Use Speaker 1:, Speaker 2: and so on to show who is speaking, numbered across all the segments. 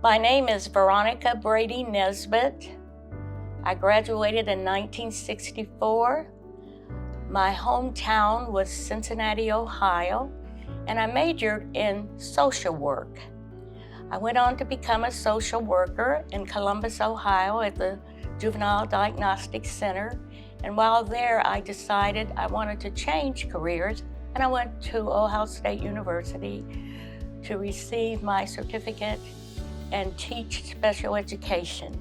Speaker 1: My name is Veronica Nesbitt. I graduated in 1964. My hometown was Cincinnati, Ohio, and I majored in social work. I went on to become a social worker in Columbus, Ohio at the Juvenile Diagnostic Center. And while there, I decided I wanted to change careers, and I went to Ohio State University to receive my certificate and teach special education.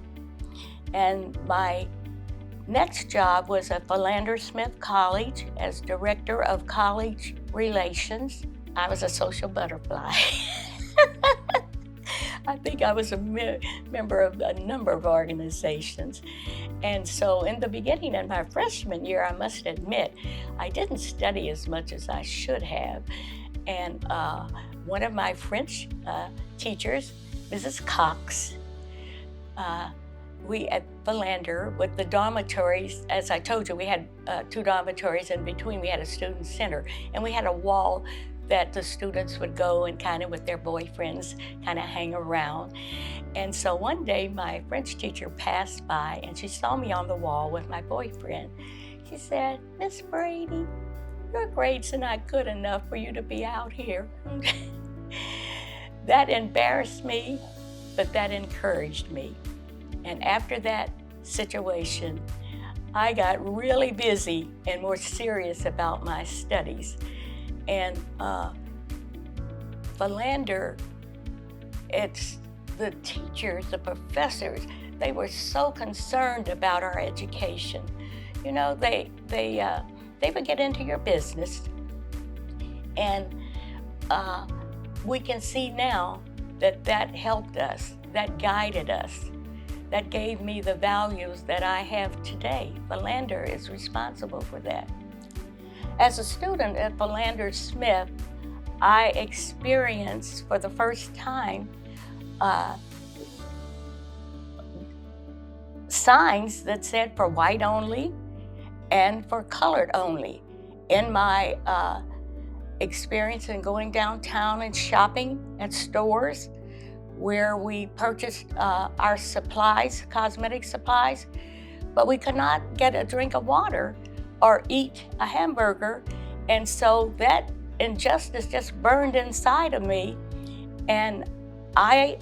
Speaker 1: And my next job was at Philander College as Director of College Relations. I was a social butterfly. I think I was a member of a number of organizations. And so in the beginning of my freshman year, I must admit, I didn't study as much as I should have. And one of my French teachers, Mrs. Cox, we at Philander with the dormitories, as I told you, we had 2 dormitories, and between we had a student center, and we had a wall that the students would go and kind of with their boyfriends kind of hang around. And so one day my French teacher passed by and she saw me on the wall with my boyfriend. She said, "Miss Brady, your grades are not good enough for you to be out here." That embarrassed me, but that encouraged me. And after that situation, I got really busy and more serious about my studies. And Philander, it's the teachers, the professors, they were so concerned about our education. You know, they would get into your business, and we can see now that helped us, that guided us, that gave me the values that I have today. Philander is responsible for that. As a student at Philander Smith, I experienced for the first time signs that said for white only and for colored only. In my experience in going downtown and shopping at stores where we purchased our supplies, cosmetic supplies, but we could not get a drink of water or eat a hamburger. And so that injustice just burned inside of me. And I,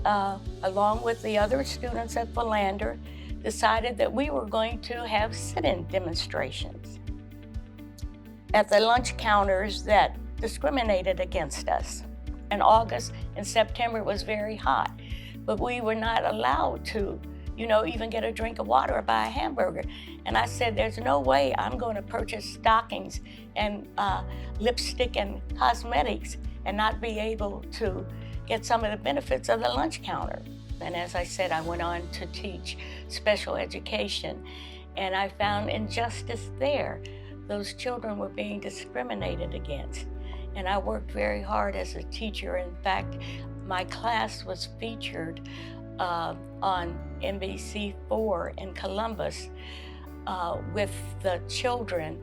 Speaker 1: along with the other students at Philander, decided that we were going to have sit-in demonstrations at the lunch counters that discriminated against us. In August and September it was very hot, but we were not allowed to, even get a drink of water or buy a hamburger. And I said, there's no way I'm going to purchase stockings and lipstick and cosmetics and not be able to get some of the benefits of the lunch counter. And as I said, I went on to teach special education, and I found injustice there. Those children were being discriminated against. And I worked very hard as a teacher. In fact, my class was featured on NBC4 in Columbus with the children,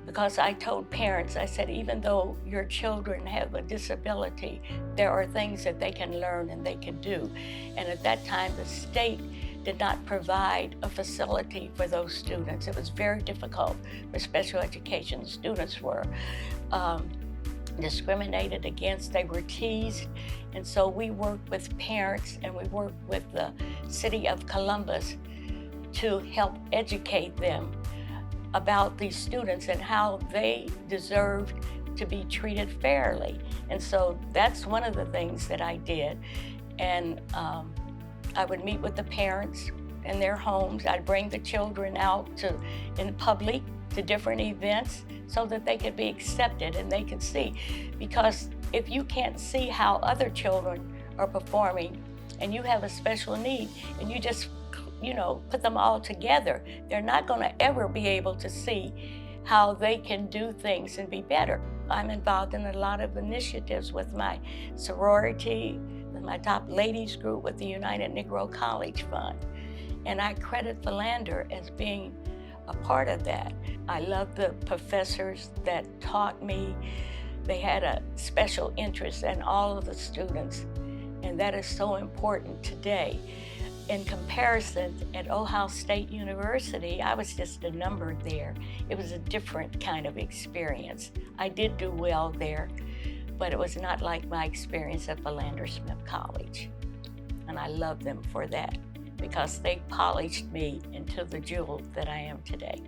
Speaker 1: because I told parents, I said, even though your children have a disability, there are things that they can learn and they can do. And at that time, the state did not provide a facility for those students. It was very difficult for special education. Students were discriminated against, they were teased. And so we worked with parents and we worked with the city of Columbus to help educate them about these students and how they deserved to be treated fairly. And so that's one of the things that I did. And I would meet with the parents in their homes. I'd bring the children out in public to different events so that they could be accepted and they could see. Because if you can't see how other children are performing and you have a special need and you just put them all together, they're not going to ever be able to see how they can do things and be better. I'm involved in a lot of initiatives with my sorority, with my top ladies group, with the United Negro College Fund. And I credit Philander as being a part of that. I love the professors that taught me. They had a special interest in all of the students. And that is so important today. In comparison, at Ohio State University, I was just a number there. It was a different kind of experience. I did do well there, but it was not like my experience at Philander College. And I love them for that, because they polished me into the jewel that I am today.